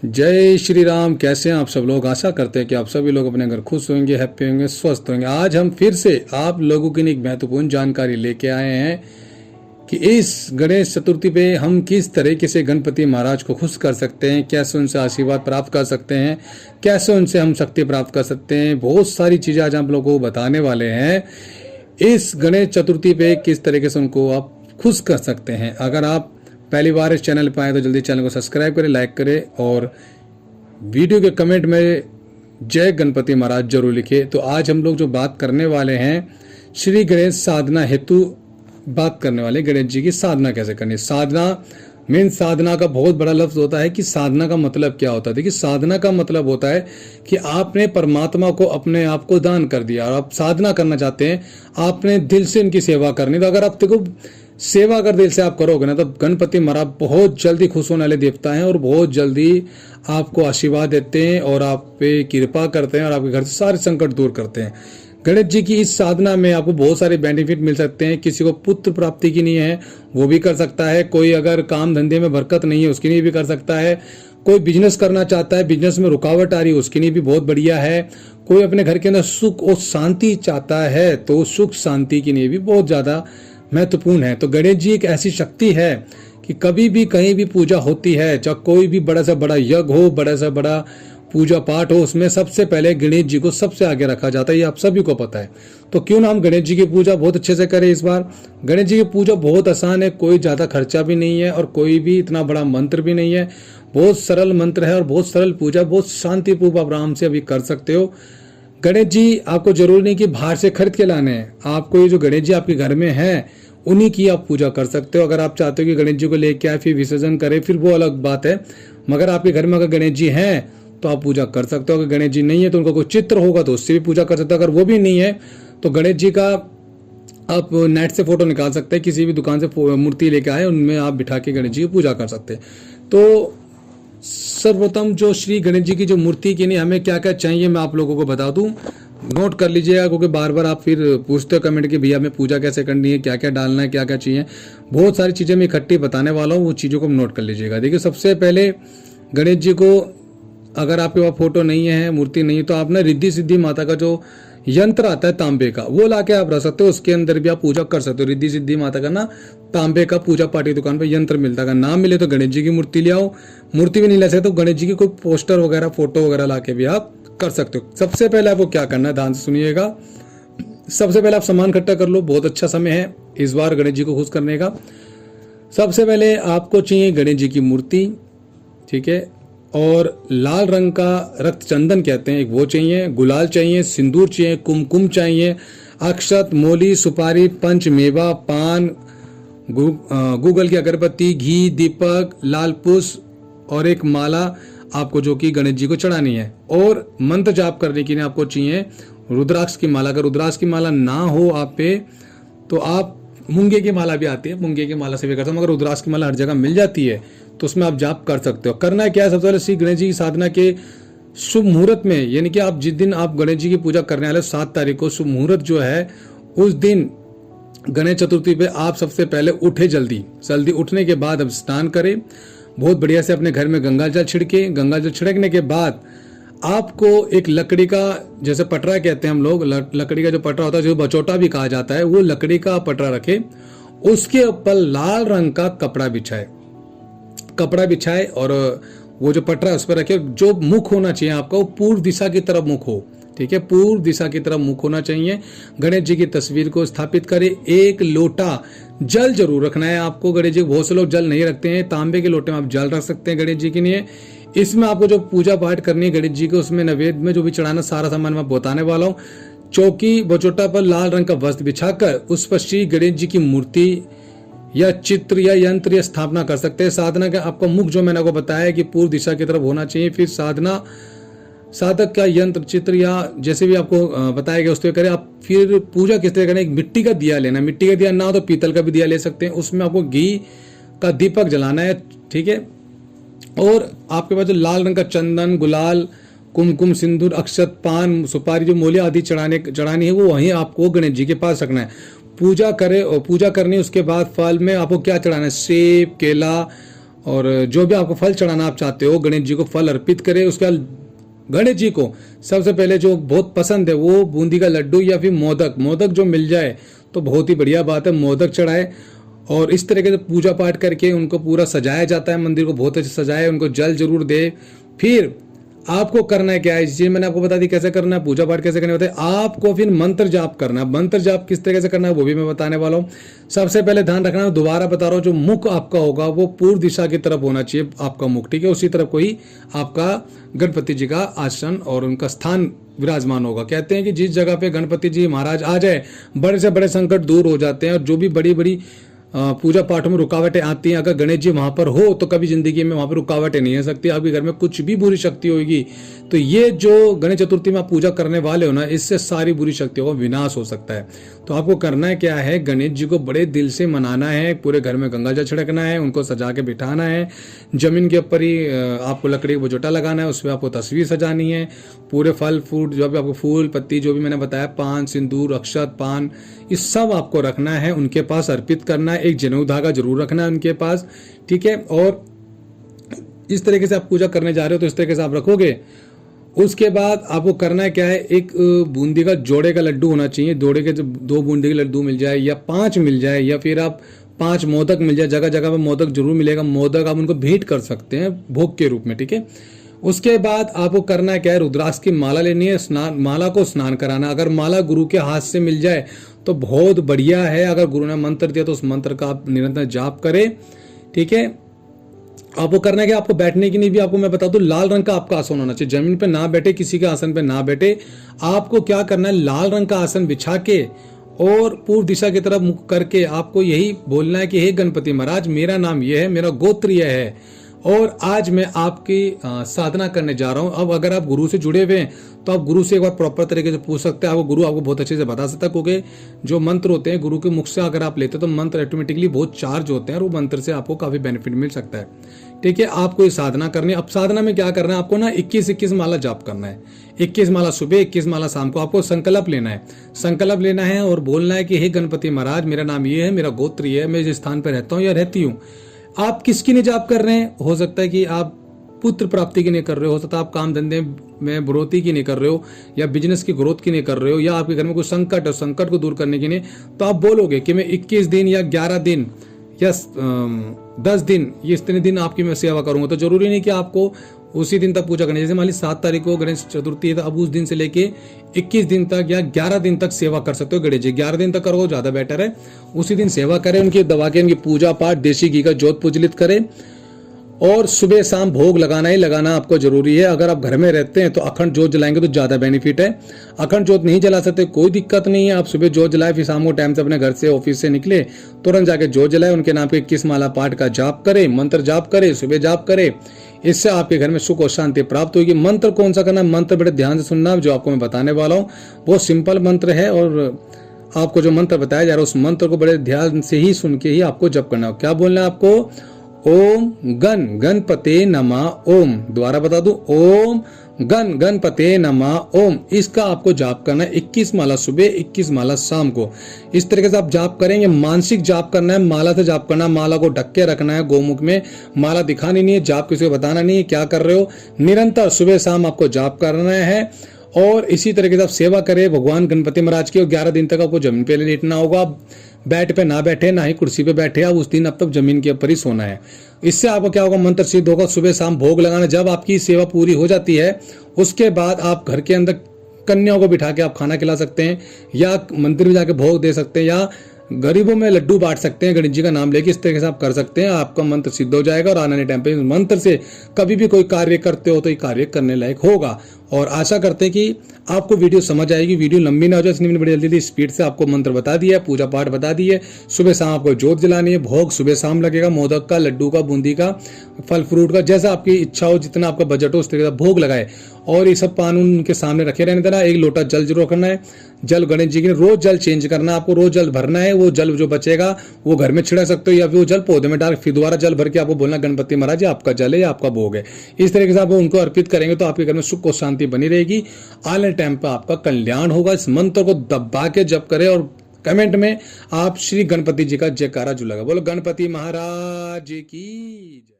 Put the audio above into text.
जय श्री राम। कैसे हैं आप सब लोग? आशा करते हैं कि आप सभी लोग अपने घर खुश होंगे, हैप्पी होंगे, स्वस्थ होंगे। आज हम फिर से आप लोगों के लिए एक महत्वपूर्ण जानकारी लेके आए हैं कि इस गणेश चतुर्थी पे हम किस तरीके से गणपति महाराज को खुश कर सकते हैं, कैसे उनसे आशीर्वाद प्राप्त कर सकते हैं, कैसे उनसे हम शक्ति प्राप्त कर सकते हैं। बहुत सारी चीज़ें आज हम लोगों को बताने वाले हैं। इस गणेश चतुर्थी पे किस तरीके से उनको आप खुश कर सकते हैं। अगर आप पहली बार इस चैनल पर आए तो जल्दी चैनल को सब्सक्राइब करें, लाइक करें और वीडियो के कमेंट में जय गणपति महाराज जरूर लिखे। तो आज हम लोग जो बात करने वाले हैं, श्री गणेश साधना हेतु बात करने वाले। गणेश जी की साधना कैसे करनी। साधना मेन साधना का बहुत बड़ा लफ्ज होता है कि साधना का मतलब क्या होता है। देखिए, साधना का मतलब होता है कि आपने परमात्मा को अपने आप को दान कर दिया और आप साधना करना चाहते हैं, आपने दिल से इनकी सेवा करनी। तो अगर आप देखो सेवा अगर दिल से आप करोगे ना, तो गणपति महाराज बहुत जल्दी खुश होने वाले देवता हैं और बहुत जल्दी आपको आशीर्वाद देते हैं और आप पे कृपा करते हैं और आपके घर से सारे संकट दूर करते हैं। गणेश जी की इस साधना में आपको बहुत सारे बेनिफिट मिल सकते हैं। किसी को पुत्र प्राप्ति की नहीं है वो भी कर सकता है, कोई अगर काम धंधे में बरकत नहीं है उसके लिए भी कर सकता है, कोई बिजनेस करना चाहता है, बिजनेस में रुकावट आ रही है उसके लिए भी बहुत बढ़िया है, कोई अपने घर के अंदर सुख और शांति चाहता है तो सुख शांति के लिए भी बहुत ज्यादा महत्वपूर्ण है। तो गणेश जी एक ऐसी शक्ति है कि कभी भी कहीं भी पूजा होती है, चाहे कोई भी बड़ा से बड़ा यज्ञ हो, बड़ा से बड़ा पूजा पाठ हो, उसमें सबसे पहले गणेश जी को सबसे आगे रखा जाता है। ये आप सभी को पता है। तो क्यों ना हम गणेश जी की पूजा बहुत अच्छे से करें। इस बार गणेश जी की पूजा बहुत आसान है, कोई ज्यादा खर्चा भी नहीं है और कोई भी इतना बड़ा मंत्र भी नहीं है। बहुत सरल मंत्र है और बहुत सरल पूजा, बहुत शांतिपूर्वक आप आराम से अभी कर सकते हो। गणेश जी आपको जरूरी नहीं कि बाहर से खरीद के लाने हैं, आपको ये जो गणेश जी आपके घर में हैं उन्हीं की आप पूजा कर सकते हो। अगर आप चाहते हो कि गणेश जी को लेके आए फिर विसर्जन करें, फिर वो अलग बात है। मगर आपके घर में अगर गणेश जी हैं तो आप पूजा कर सकते हो। अगर गणेश जी नहीं है तो उनका कोई चित्र होगा तो उससे भी पूजा कर सकते हो। अगर वो भी नहीं है तो गणेश जी का आप नेट से फोटो निकाल सकते हैं, किसी भी दुकान से मूर्ति लेके आए उनमें आप बिठा के गणेश जी की पूजा कर सकते हैं। तो सर्वप्रथम जो श्री गणेश जी की जो मूर्ति के लिए हमें क्या क्या चाहिए मैं आप लोगों को बता दूं, नोट कर लीजिएगा, क्योंकि बार बार आप फिर पूछते हो कमेंट कि भैया हमें पूजा कैसे करनी है, क्या क्या डालना है, क्या क्या चाहिए। बहुत सारी चीज़ें मैं इकट्ठी बताने वाला हूँ, वो चीज़ों को नोट कर लीजिएगा। देखिए, सबसे पहले गणेश जी को अगर आपके पास फोटो नहीं है, मूर्ति नहीं, तो आप ना रिद्धि सिद्धि माता का जो यंत्र आता है तांबे का, वो लाके आप रख सकते हो। उसके अंदर भी आप पूजा कर सकते हो। रिद्धि सिद्धि माता का ना तांबे का पूजा पाठी दुकान पे यंत्र मिलता है। अगर ना मिले तो गणेश जी की मूर्ति ले आओ। मूर्ति भी नहीं ले सकते तो गणेश जी की कोई पोस्टर वगैरह फोटो वगैरह लाके भी आप कर सकते हो। सबसे पहले आपको क्या करना है, ध्यान से सुनिएगा। सबसे पहले आप सामान इकट्ठा कर लो, बहुत अच्छा समय है इस बार गणेश जी को खुश करने का। सबसे पहले आपको चाहिए गणेश जी की मूर्ति, ठीक है, और लाल रंग का रक्त चंदन कहते हैं एक वो चाहिए, गुलाल चाहिए, सिंदूर चाहिए, कुमकुम चाहिए, अक्षत, मोली, सुपारी, पंच मेवा, पान, गूगल की अगरबत्ती, घी, दीपक, लाल पुष्प और एक माला आपको जो कि गणेश जी को चढ़ानी है। और मंत्र जाप करने के लिए आपको चाहिए रुद्राक्ष की माला। अगर रुद्राक्ष की माला ना हो आप पे तो आप मूंगे की माला भी आती है, मूंगे की माला से भी करते हो, मगर रुद्राक्ष की माला हर जगह मिल जाती है तो उसमें आप जाप कर सकते हो। करना क्या है, सबसे पहले श्री गणेश जी की साधना के शुभ मुहूर्त में, यानी कि आप जिस दिन आप गणेश जी की पूजा करने वाले 7 तारीख को शुभ मुहूर्त जो है, उस दिन गणेश चतुर्थी पे आप सबसे पहले उठे जल्दी उठने के बाद अब स्नान करें, बहुत बढ़िया से अपने घर में गंगा जल छिड़के। गंगा जल छिड़कने के बाद आपको एक लकड़ी का, जैसे पटरा कहते हैं हम लोग, लकड़ी का जो पटरा होता है, जो बचौटा भी कहा जाता है, वो लकड़ी का पटरा रखे, उसके ऊपर लाल रंग का कपड़ा बिछाए और वो जो पटरा है उस पर रखे। जो मुख होना चाहिए आपका वो पूर्व दिशा की तरफ मुख हो, ठीक है, पूर्व दिशा की तरफ मुख होना चाहिए। गणेश जी की तस्वीर को स्थापित करें। एक लोटा जल जरूर रखना है आपको। गणेश जी, बहुत से लोग जल नहीं रखते हैं, तांबे के लोटे में आप जल रख सकते हैं गणेश जी के लिए। इसमें आपको जो पूजा पाठ करनी है गणेश जी को, उसमें नैवेद्य में जो भी चढ़ाना सारा सामान मैं बताने वाला हूँ। चौकी बचोटा पर लाल रंग का वस्त्र बिछाकर उस पर श्री गणेश जी की मूर्ति या चित्र या यंत्र या स्थापना कर सकते हैं। साधना का आपका मुख जो मैंने आपको बताया कि पूर्व दिशा की तरफ होना चाहिए। फिर साधक का यंत्र, चित्र या जैसे भी आपको बताया गया उस तरह करें आप। फिर पूजा किस तरह करें, एक मिट्टी का दिया लेना, मिट्टी का दिया ना हो तो पीतल का भी दिया ले सकते हैं। उसमें आपको घी का दीपक जलाना है, ठीक है। और आपके पास जो लाल रंग का चंदन, गुलाल, कुमकुम, सिंदूर, अक्षत, पान, सुपारी, जो मूल्य आदि चढ़ानी है वो वहीं आपको गणेश जी के पास रखना है। पूजा करे और पूजा करनी, उसके बाद फल में आपको क्या चढ़ाना है, सेब, केला और जो भी आपको फल चढ़ाना आप चाहते हो, गणेश जी को फल अर्पित करें। उसके बाद गणेश जी को सबसे पहले जो बहुत पसंद है वो बूंदी का लड्डू या फिर मोदक, मोदक जो मिल जाए तो बहुत ही बढ़िया बात है, मोदक चढ़ाए। और इस तरीके से पूजा पाठ करके उनको पूरा सजाया जाता है, मंदिर को बहुत अच्छे सजाए, उनको जल जरूर दे। फिर आपको करना है क्या है, इस चीज मैंने आपको बता दी कैसे करना है, पूजा पाठ कैसे करना होता है। आपको फिर मंत्र जाप करना है। मंत्र जाप किस तरीके से करना है वो भी मैं बताने वाला हूँ। सबसे पहले ध्यान रखना है, दोबारा बता रहा हूँ, जो मुख आपका होगा वो पूर्व दिशा की तरफ होना चाहिए आपका मुख, ठीक है। उसी तरफ कोई आपका गणपति जी का आसन और उनका स्थान विराजमान होगा। कहते हैं कि जिस जगह पे गणपति जी महाराज आ जाए बड़े से बड़े संकट दूर हो जाते हैं, और जो भी बड़ी बड़ी पूजा पाठों में रुकावटें आती हैं, अगर गणेश जी वहां पर हो तो कभी जिंदगी में वहां पर रुकावटें नहीं आ सकती। आपके घर में कुछ भी बुरी शक्ति होगी तो ये जो गणेश चतुर्थी में आप पूजा करने वाले हो ना, इससे सारी बुरी शक्तियों का विनाश हो सकता है। तो आपको करना है क्या है, गणेश जी को बड़े दिल से मनाना है, पूरे घर में गंगा जल छिड़कना है, उनको सजा के बिठाना है, जमीन के ऊपर ही आपको लकड़ी का बोझोटा लगाना है, उसमें आपको तस्वीर सजानी है, पूरे फल फ्रूट जो भी आपको फूल पत्ती जो भी मैंने बताया, पान सिंदूर अक्षत पान, ये सब आपको रखना है, उनके पास अर्पित करना है। एक जनेऊ धागा जरूर रखना है उनके पास, ठीक है। और इस तरीके से आप पूजा करने जा रहे हो तो इस तरीके से आप रखोगे। उसके बाद आपको करना है क्या है, एक बूंदी का जोड़े का लड्डू होना चाहिए। जोड़े के जब 2 बूंदी के लड्डू मिल जाए या 5 मिल जाए या फिर आप 5 मोदक मिल जाए, जगह जगह पे मोदक जरूर मिलेगा। मोदक आप उनको भेंट कर सकते हैं भोग के रूप में, ठीक है। उसके बाद आपको करना है क्या है, रुद्राक्ष की माला लेनी है, स्नान माला को स्नान कराना। अगर माला गुरु के हाथ से मिल जाए तो बहुत बढ़िया है। अगर गुरु ने मंत्र दिया तो उस मंत्र का आप निरंतर जाप करें, ठीक है। आपको करना है कि आपको बैठने की नहीं भी आपको मैं बता दूं, लाल रंग का आपका आसन होना चाहिए। जमीन पे ना बैठे, किसी के आसन पे ना बैठे। आपको क्या करना है, लाल रंग का आसन बिछा के और पूर्व दिशा की तरफ मुख करके आपको यही बोलना है कि हे गणपति महाराज, मेरा नाम यह है, मेरा गोत्र यह है और आज मैं आपकी साधना करने जा रहा हूं। अब अगर आप गुरु से जुड़े हुए हैं तो आप गुरु से एक बार प्रॉपर तरीके से पूछ सकते हैं। आपको गुरु आपको बहुत अच्छे से बता सकता है, क्योंकि जो मंत्र होते हैं गुरु के मुख से अगर आप लेते हैं तो मंत्र ऑटोमेटिकली बहुत चार्ज होते हैं और वो मंत्र से आपको काफी बेनिफिट मिल सकता है, ठीक है। आपको ये साधना करनी है। अब साधना में क्या करना है, आपको ना 21 माला जाप करना है। 21 माला सुबह, 21 माला शाम को। आपको संकल्प लेना है, संकल्प लेना है और बोलना है कि हे गणपति महाराज, मेरा नाम ये है, मेरा गोत्र ये है, मैं जिस स्थान पर रहता हूँ या रहती हूँ। आप किसकी नहीं जाप कर रहे हैं, हो सकता है कि आप पुत्र प्राप्ति की नहीं कर रहे हो सकता है आप काम धंधे में बढ़ोतरी की नहीं कर रहे हो या बिजनेस की ग्रोथ की नहीं कर रहे हो, या आपके घर में कोई संकट है, संकट को दूर करने की नहीं, तो आप बोलोगे कि मैं 21 दिन या 11 दिन या 10 दिन, ये इतने दिन आपकी मैं सेवा करूंगा। तो जरूरी नहीं कि आपको उसी दिन तक पूजा करनी। जैसे मान ली 7 तारीख को गणेश चतुर्थी है तो अब उस दिन से लेके 21 दिन तक या 11 दिन तक सेवा कर सकते हो गणेश जी। 11 दिन तक करो ज्यादा बेटर है। उसी दिन सेवा करें, उनकी दवा के, उनकी पूजा पाठ, देसी घी का ज्योत प्रज्वलित करें और सुबह शाम भोग लगाना ही लगाना आपको जरूरी है। अगर आप घर में रहते हैं तो अखंड ज्योत जलाएंगे तो ज्यादा बेनिफिट है। अखंड ज्योत नहीं जला सकते कोई दिक्कत नहीं है, आप सुबह ज्योत जलाए, फिर शाम को टाइम से अपने घर से ऑफिस से निकले तुरंत जाके ज्योत जलाए, उनके नाम पे 21 माला पाठ का जाप करे, मंत्र जाप करे, सुबह जाप करे। इससे आपके घर में सुख और शांति प्राप्त होगी। मंत्र कौन सा करना, मंत्र बड़े ध्यान से सुनना, जो आपको मैं बताने वाला हूँ बहुत सिंपल मंत्र है और आपको जो मंत्र बताया जा रहा है उस मंत्र को बड़े ध्यान से ही सुन के ही आपको जप करना है। क्या बोलना है आपको, ओम गण गणपते नमः ओम। दोबारा बता दूं, ओम गण गणपते नमः ओम। इसका आपको जाप करना है 21 माला सुबह, 21 माला शाम को। इस तरीके से आप जाप करेंगे। मानसिक जाप करना है, माला से जाप करना है, माला को ढक के रखना है गोमुख में, माला दिखानी नहीं है, जाप किसी को बताना नहीं है क्या कर रहे हो। निरंतर सुबह शाम आपको जाप करना है और इसी तरीके से आप सेवा करें भगवान गणपति महाराज की। और 11 दिन तक आपको जमीन पे लेटना होगा, बेड पे ना बैठे, ना ही कुर्सी पे बैठे, आप उस दिन अब तक जमीन के ऊपर ही सोना है। इससे आपको क्या होगा, मंत्र सिद्ध होगा। सुबह शाम भोग लगाना, जब आपकी सेवा पूरी हो जाती है उसके बाद आप घर के अंदर कन्याओं को बिठा के आप खाना खिला सकते हैं या मंदिर में जाके भोग दे सकते हैं या गरीबों में लड्डू बांट सकते हैं गणेश जी का नाम लेके। इस तरीके से आप कर सकते हैं, आपका मंत्र सिद्ध हो जाएगा और आने वाले टाइम पे मंत्र से कभी भी कोई कार्य करते हो तो ये कार्य करने लायक होगा। और आशा करते हैं कि आपको वीडियो समझ आएगी, वीडियो लंबी ना हो जाए, इसलिए मैंने बड़ी जल्दी स्पीड से आपको मंत्र बता दिया, पूजा पाठ बता दिए। सुबह शाम आपको ज्योत जलानी है, भोग सुबह शाम लगेगा, मोदक का, लड्डू का, बूंदी का, फल फ्रूट का, जैसा आपकी इच्छा हो, जितना आपका बजट हो उस तरीके से भोग लगाए। और ये सब पान उनके सामने रखे रहने देना। एक लोटा जल जरूर रखना है, जल गणेश जी के रोज जल चेंज करना है, आपको रोज जल भरना है। वो जल जो बचेगा वो घर में छिड़क सकते हो या फिर वो जल पौधे में डाल, फिर दोबारा जल भर के आपको बोलना गणपति महाराज आपका जल है या आपका भोग है। इस तरीके से आप उनको अर्पित करेंगे तो आपके घर में सुख और शांति बनी रहेगी। आने टाइम पर आपका कल्याण होगा। इस मंत्र को दबा के जप करें और कमेंट में आप श्री गणपति जी का जयकारा जो लगा, बोलो गणपति महाराज की।